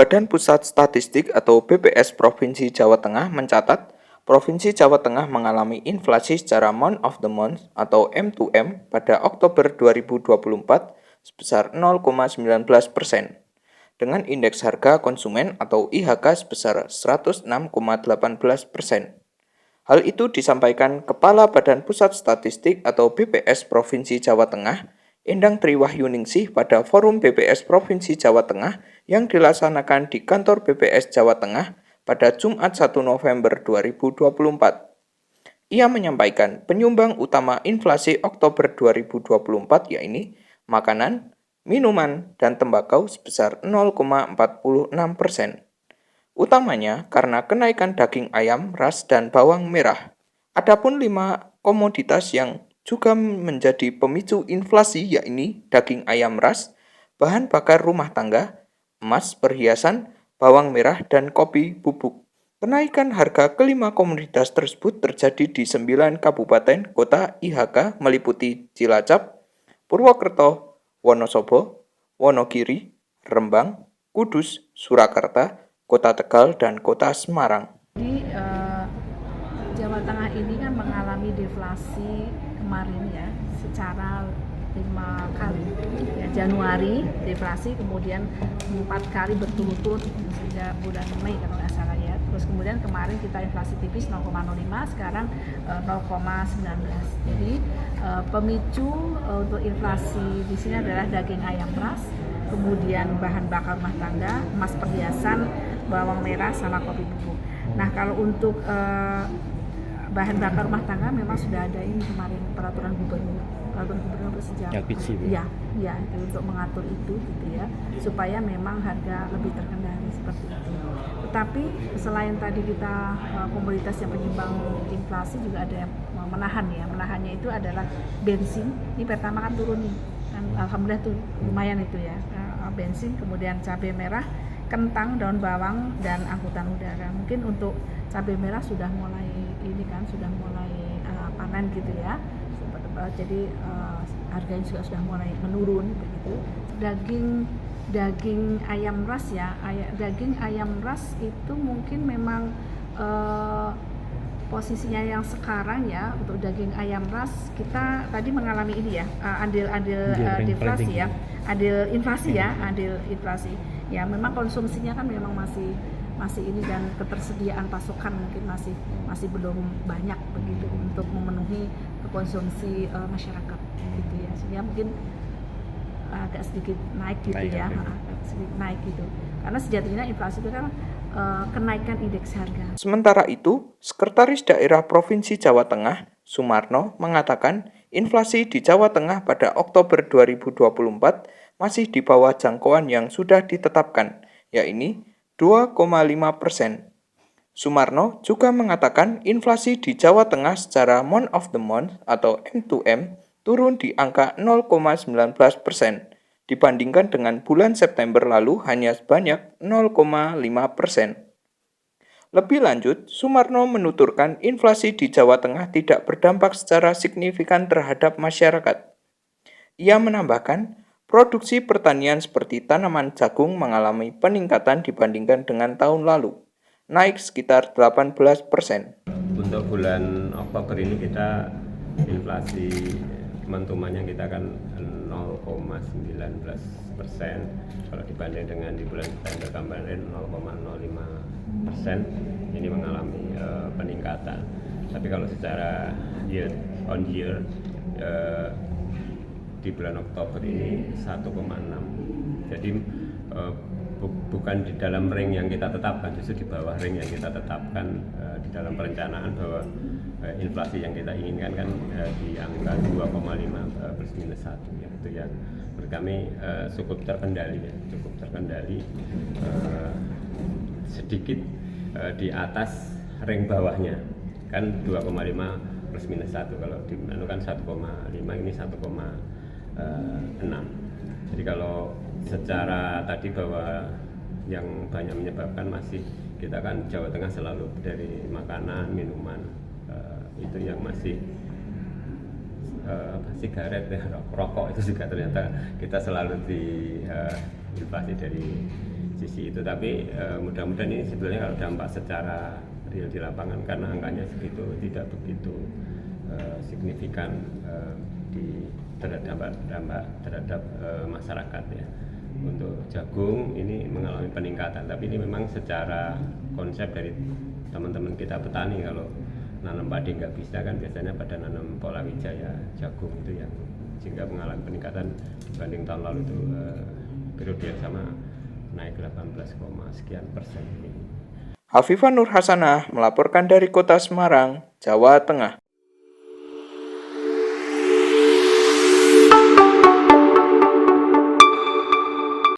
Badan Pusat Statistik atau BPS Provinsi Jawa Tengah mencatat, Provinsi Jawa Tengah mengalami inflasi secara month of the month atau M2M pada Oktober 2024 sebesar 0,19%, dengan indeks harga konsumen atau IHK sebesar 106,18%. Hal itu disampaikan Kepala Badan Pusat Statistik atau BPS Provinsi Jawa Tengah, Endang Triwahyuningsih pada Forum BPS Provinsi Jawa Tengah yang dilaksanakan di kantor BPS Jawa Tengah pada Jumat 1 November 2024. Ia menyampaikan penyumbang utama inflasi Oktober 2024 yaitu makanan, minuman, dan tembakau sebesar 0,46%. Utamanya karena kenaikan daging ayam, ras, dan bawang merah. Adapun 5 komoditas yang juga menjadi pemicu inflasi yaitu daging ayam ras, bahan bakar rumah tangga, emas, perhiasan, bawang merah, dan kopi bubuk. Kenaikan harga kelima komoditas tersebut terjadi di 9 kabupaten kota IHK meliputi Cilacap, Purwokerto, Wonosobo, Wonogiri, Rembang, Kudus, Surakarta, Kota Tegal, dan Kota Semarang. Jadi Jawa Tengah ini kan mengalami deflasi kemarin ya secara 5 kali ya, Januari deflasi, kemudian 4 kali berturut-turut sejak bulan Mei kalau nggak salah ya. Terus kemudian kemarin kita inflasi tipis 0,05, sekarang 0,19. Jadi pemicu untuk inflasi di sini adalah daging ayam ras, kemudian bahan bakar rumah tangga, emas perhiasan, bawang merah, sama kopi bubuk. Nah kalau untuk bahan bakar rumah tangga memang sudah ada ini kemarin peraturan gubernur sejak ya itu untuk mengatur itu gitu ya, supaya memang harga lebih terkendali seperti itu. Tetapi selain tadi kita komoditas yang penyumbang inflasi juga ada yang menahan ya. Menahannya itu adalah bensin. Ini pertama kan turun nih, kan alhamdulillah tuh lumayan itu ya. Bensin, kemudian cabai merah, kentang, daun bawang, dan angkutan udara. Mungkin untuk cabai merah sudah mulai panen gitu ya. Jadi harganya juga sudah mulai menurun begitu. Daging ayam ras ya, daging ayam ras itu mungkin memang posisinya yang sekarang ya, untuk daging ayam ras kita tadi mengalami ini ya, andil deflasi ya, andil inflasi ya, memang konsumsinya kan memang masih ini, dan ketersediaan pasokan mungkin masih belum banyak begitu untuk memenuhi konsumsi masyarakat gitu ya, sehingga mungkin agak sedikit naik gitu ya, sedikit naik gitu, karena sejatinya inflasi itu kan kenaikan indeks harga. Sementara itu, Sekretaris Daerah Provinsi Jawa Tengah, Sumarno, mengatakan inflasi di Jawa Tengah pada Oktober 2024 masih di bawah jangkauan yang sudah ditetapkan, yaitu 2,5%. Sumarno juga mengatakan inflasi di Jawa Tengah secara month of the month atau M2M turun di angka 0,19%. Dibandingkan dengan bulan September lalu hanya sebanyak 0,5%. Lebih lanjut, Sumarno menuturkan inflasi di Jawa Tengah tidak berdampak secara signifikan terhadap masyarakat. Ia menambahkan, produksi pertanian seperti tanaman jagung mengalami peningkatan dibandingkan dengan tahun lalu, naik sekitar 18%. Untuk bulan Oktober ini kita inflasi teman-temannya kita kan 0,19%, kalau dibanding dengan di bulan September kemarin 0,05%, ini mengalami peningkatan. Tapi kalau secara year on year di bulan Oktober ini 1,6, jadi bukan di dalam ring yang kita tetapkan, justru di bawah ring yang kita tetapkan di dalam perencanaan, bahwa inflasi yang kita inginkan kan di angka 2,5 plus minus 1 ya, itu yang menurut kami cukup terkendali ya, sedikit di atas ring bawahnya kan 2,5 plus minus 1, kalau di mana kan 1,5, ini 1,6. Jadi kalau secara tadi bahwa yang banyak menyebabkan masih kita kan Jawa Tengah selalu dari makanan, minuman, itu yang masih sigaret ya, rokok itu juga ternyata kita selalu di inflasi dari sisi itu. Tapi mudah-mudahan ini sebetulnya kalau dampak secara real di lapangan, karena angkanya segitu tidak begitu signifikan terhadap dampak terhadap masyarakat ya. Untuk jagung ini mengalami peningkatan, tapi ini memang secara konsep dari teman-teman kita petani, kalau nanam padi nggak bisa kan biasanya pada nanam Polawijaya jagung itu yang sehingga mengalami peningkatan dibanding tahun lalu itu periode yang sama naik 18, sekian persen ini. Afifah Nur Hasanah melaporkan dari Kota Semarang, Jawa Tengah.